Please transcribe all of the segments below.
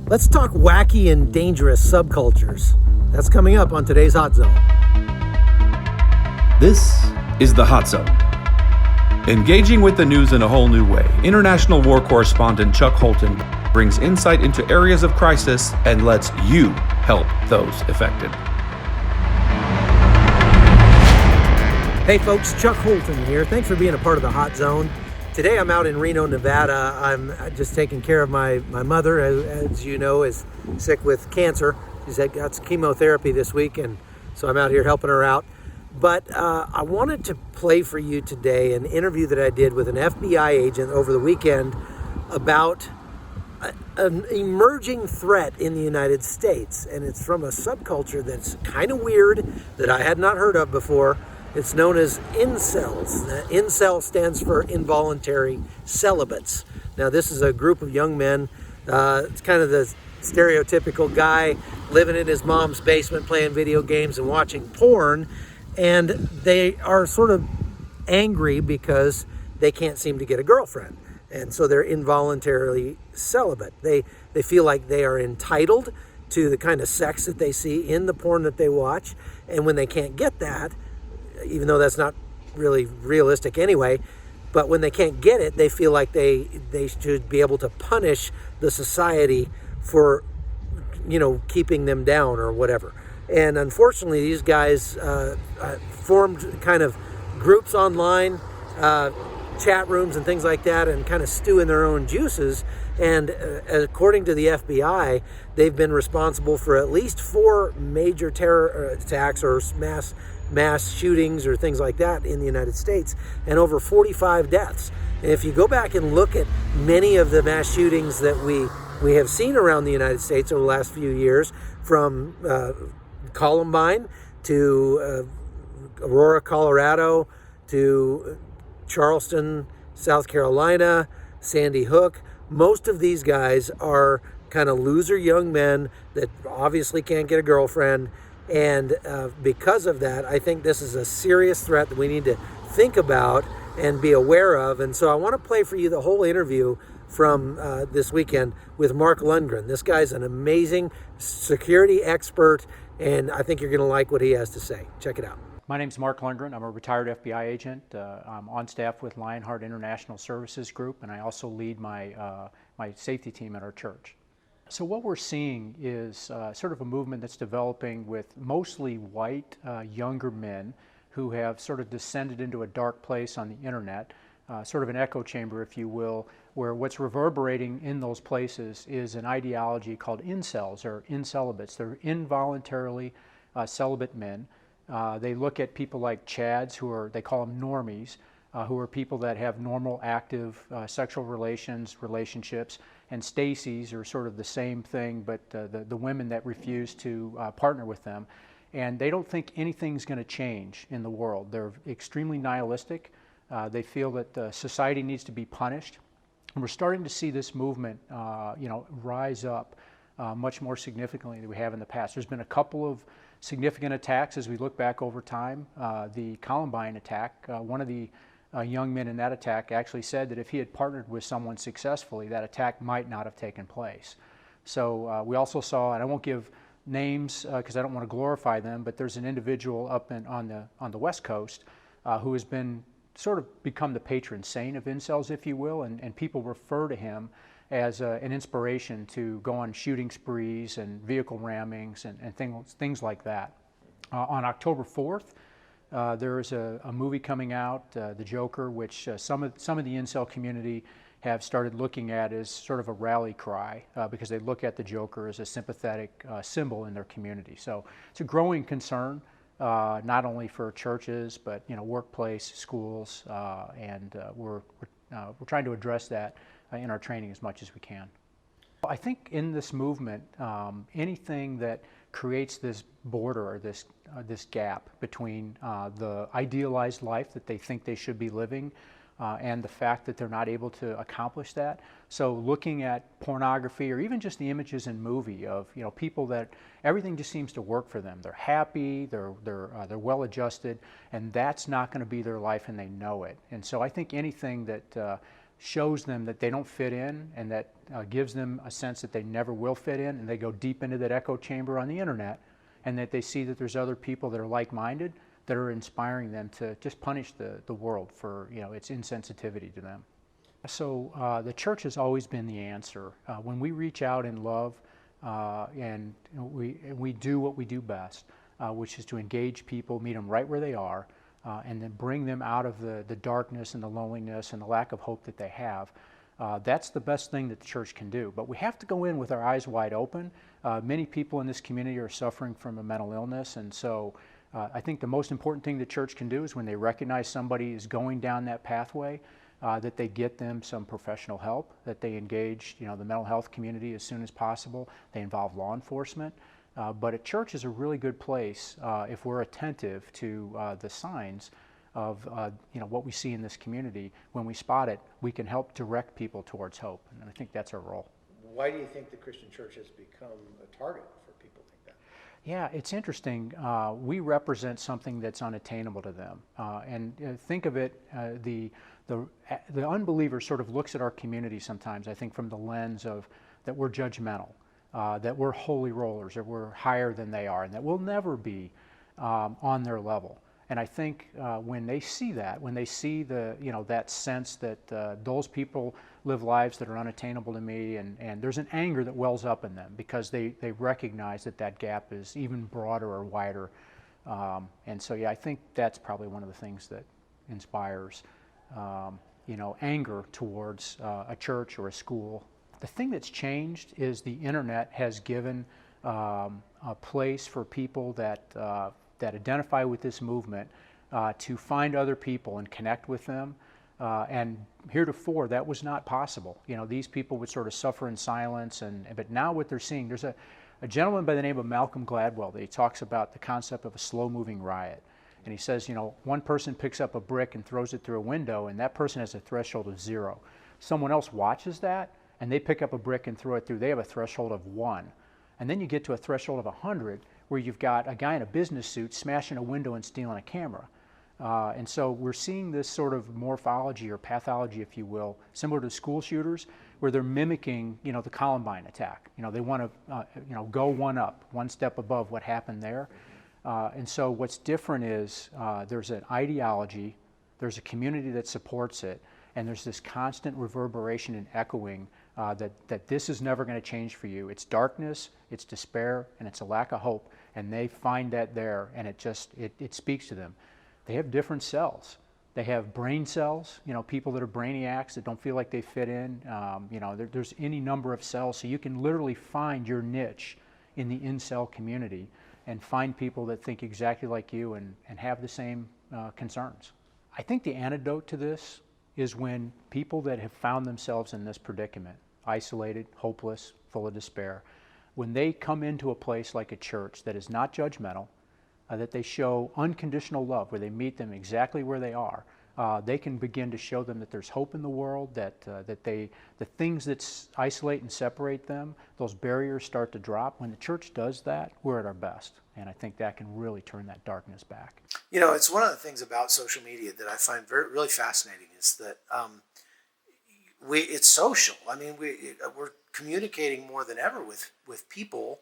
Let's talk wacky and dangerous subcultures. That's coming up on today's Hot Zone. This is the Hot Zone. Engaging with the news in a whole new way, international war correspondent Chuck Holton brings insight into areas of crisis and lets you help those affected. Hey folks, Chuck Holton here. Thanks for being a part of the Hot Zone. Today I'm out in Reno, Nevada. I'm just taking care of my mother, as you know, is sick with cancer. She's got some chemotherapy this week, and so I'm out here helping her out. But I wanted to play for you today an interview that I did with an FBI agent over the weekend about an emerging threat in the United States. And it's from a subculture that's kind of weird that I had not heard of before. It's known as Incels. Incel stands for Involuntary Celibates. Now, this is a group of young men. It's kind of the stereotypical guy living in his mom's basement playing video games and watching porn. And they are sort of angry because they can't seem to get a girlfriend. And so they're involuntarily celibate. They feel like they are entitled to the kind of sex that they see in the porn that they watch. And when they can't get that, even though that's not really realistic anyway, but when they can't get it, they feel like they should be able to punish the society for, keeping them down or whatever. And unfortunately, these guys formed kind of groups online, chat rooms and things like that, and kind of stew in their own juices. And according to the FBI, they've been responsible for at least 4 major terror attacks or mass shootings or things like that in the United States, and over 45 deaths. And if you go back and look at many of the mass shootings that we have seen around the United States over the last few years, from Columbine to Aurora, Colorado, to Charleston, South Carolina, Sandy Hook, most of these guys are kind of loser young men that obviously can't get a girlfriend. And because of that, I think this is a serious threat that we need to think about and be aware of. And so I want to play for you the whole interview from this weekend with Mark Lundgren. This guy's an amazing security expert, and I think you're going to like what he has to say. Check it out. My name's Mark Lundgren. I'm a retired FBI agent. I'm on staff with Lionheart International Services Group, and I also lead my safety team at our church. So what we're seeing is sort of a movement that's developing with mostly white, younger men who have sort of descended into a dark place on the internet, sort of an echo chamber, if you will, where what's reverberating in those places is an ideology called incels, or incelibates. They're involuntarily celibate men. They look at people like Chads, they call them normies, who are people that have normal, active sexual relationships, and Stacy's are sort of the same thing, but the women that refuse to partner with them. And they don't think anything's going to change in the world. They're extremely nihilistic. They feel that society needs to be punished. And we're starting to see this movement, rise up much more significantly than we have in the past. There's been a couple of significant attacks as we look back over time. The Columbine attack, one of the young men in that attack actually said that if he had partnered with someone successfully, that attack might not have taken place. So we also saw, and I won't give names because I don't want to glorify them, but there's an individual up on the West Coast who has been sort of become the patron saint of incels, if you will, and people refer to him as an inspiration to go on shooting sprees and vehicle rammings and things like that. On October 4th, there is a movie coming out, The Joker, which some of the incel community have started looking at as sort of a rally cry because they look at the Joker as a sympathetic symbol in their community. So it's a growing concern, not only for churches, but workplace, schools, and we're trying to address that in our training as much as we can. I think in this movement, anything that creates this border or this gap between the idealized life that they think they should be living and the fact that they're not able to accomplish that. So looking at pornography or even just the images in movie of people that everything just seems to work for them. They're happy, they're well adjusted, and that's not going to be their life, and they know it. And so I think anything that shows them that they don't fit in, and that gives them a sense that they never will fit in, and they go deep into that echo chamber on the internet, and that they see that there's other people that are like-minded that are inspiring them to just punish the world for its insensitivity to them. So the church has always been the answer. When we reach out in love, and we do what we do best, which is to engage people, meet them right where they are, and then bring them out of the darkness and the loneliness and the lack of hope that they have. That's the best thing that the church can do. But we have to go in with our eyes wide open. Many people in this community are suffering from a mental illness, and so I think the most important thing the church can do is when they recognize somebody is going down that pathway, that they get them some professional help, that they engage the mental health community as soon as possible. They involve law enforcement. But a church is a really good place if we're attentive to the signs of what we see in this community. When we spot it, we can help direct people towards hope, and I think that's our role. Why do you think the Christian church has become a target for people like that? Yeah, it's interesting. We represent something that's unattainable to them, and think of it, the unbeliever sort of looks at our community sometimes, I think, from the lens of that we're judgmental. That we're holy rollers, that we're higher than they are, and that we'll never be on their level. And I think when they see that, when they see that sense that those people live lives that are unattainable to me, and there's an anger that wells up in them because they recognize that gap is even broader or wider. And so, yeah, I think that's probably one of the things that inspires anger towards a church or a school. The thing that's changed is the internet has given a place for people that identify with this movement to find other people and connect with them. And heretofore, that was not possible. These people would sort of suffer in silence. But now what they're seeing, there's a gentleman by the name of Malcolm Gladwell that he talks about the concept of a slow-moving riot. And he says, one person picks up a brick and throws it through a window, and that person has a threshold of 0. Someone else watches that, and they pick up a brick and throw it through, they have a threshold of 1. And then you get to a threshold of 100, where you've got a guy in a business suit smashing a window and stealing a camera. And so we're seeing this sort of morphology or pathology, if you will, similar to school shooters, where they're mimicking, the Columbine attack. They want to, go one step above what happened there. And so what's different is there's an ideology, there's a community that supports it, and there's this constant reverberation and echoing that this is never going to change for you. It's darkness, it's despair, and it's a lack of hope, and they find that there, and it speaks to them. They have different cells. They have brain cells, people that are brainiacs that don't feel like they fit in. There's any number of cells, so you can literally find your niche in the incel community and find people that think exactly like you and have the same concerns. I think the antidote to this is when people that have found themselves in this predicament, isolated, hopeless, full of despair, when they come into a place like a church that is not judgmental, that they show unconditional love, where they meet them exactly where they are, they can begin to show them that there's hope in the world, that the things that isolate and separate them, those barriers start to drop. When the church does that, we're at our best. And I think that can really turn that darkness back. It's one of the things about social media that I find really fascinating is that it's social. I mean, we're communicating more than ever with people,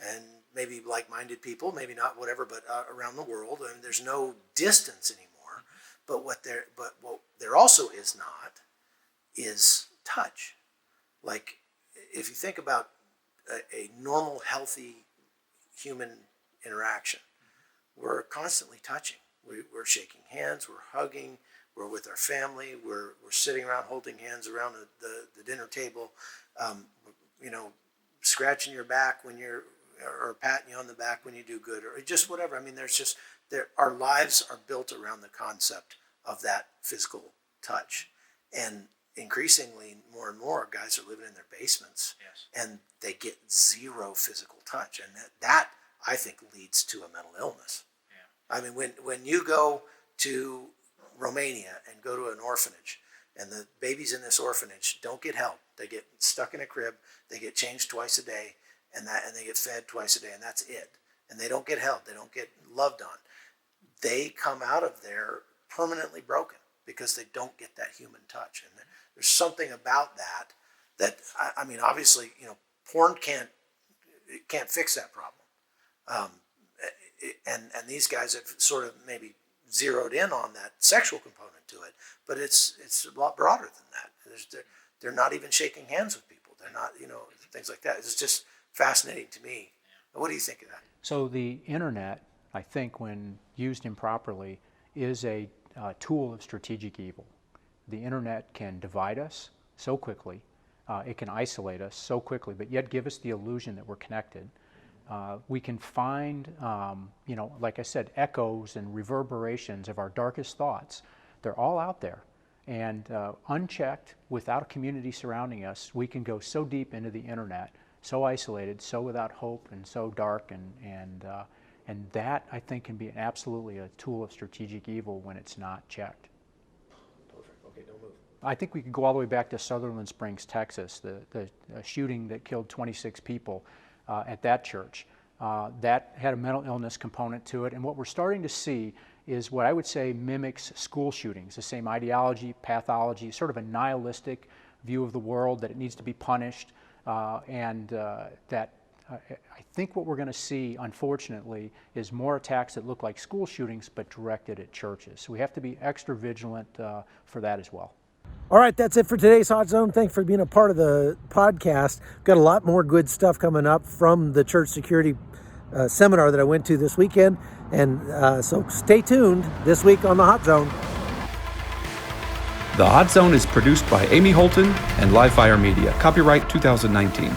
and maybe like-minded people, maybe not, whatever, but around the world. I mean, there's no distance anymore. But what there also is not is touch. Like, if you think about a normal, healthy human interaction, we're constantly touching. We're shaking hands, we're hugging, we're with our family, we're sitting around holding hands around the dinner table, scratching your back when or patting you on the back when you do good, or just whatever. I mean, our lives are built around the concept of that physical touch. And increasingly, more and more guys are living in their basements, yes, and they get zero physical touch. And that I think leads to a mental illness. Yeah. I mean, when you go to Romania and go to an orphanage, and the babies in this orphanage don't get help, they get stuck in a crib, they get changed twice a day, and they get fed twice a day, and that's it. And they don't get help, they don't get loved on. They come out of there permanently broken because they don't get that human touch. And There's something about that I mean, obviously, porn can't fix that problem. And these guys have sort of maybe zeroed in on that sexual component to it, but it's a lot broader than that. They're not even shaking hands with people. They're not, things like that. It's just fascinating to me. What do you think of that? So the internet, I think, when used improperly, is a tool of strategic evil. The internet can divide us so quickly. It can isolate us so quickly, but yet give us the illusion that we're connected. We can find, like I said, echoes and reverberations of our darkest thoughts. They're all out there. And unchecked, without a community surrounding us, we can go so deep into the internet, so isolated, so without hope, and so dark, and that, I think, can be absolutely a tool of strategic evil when it's not checked. Perfect. Okay, don't move. I think we could go all the way back to Sutherland Springs, Texas, the shooting that killed 26 people at that church. That had a mental illness component to it, and what we're starting to see is what I would say mimics school shootings, the same ideology, pathology, sort of a nihilistic view of the world, that it needs to be punished, that I think what we're going to see, unfortunately, is more attacks that look like school shootings but directed at churches. So we have to be extra vigilant for that as well. All right, that's it for today's Hot Zone. Thanks for being a part of the podcast. Got a lot more good stuff coming up from the church security seminar that I went to this weekend. And so stay tuned this week on the Hot Zone. The Hot Zone is produced by Amy Holton and Livefire Media. Copyright 2019.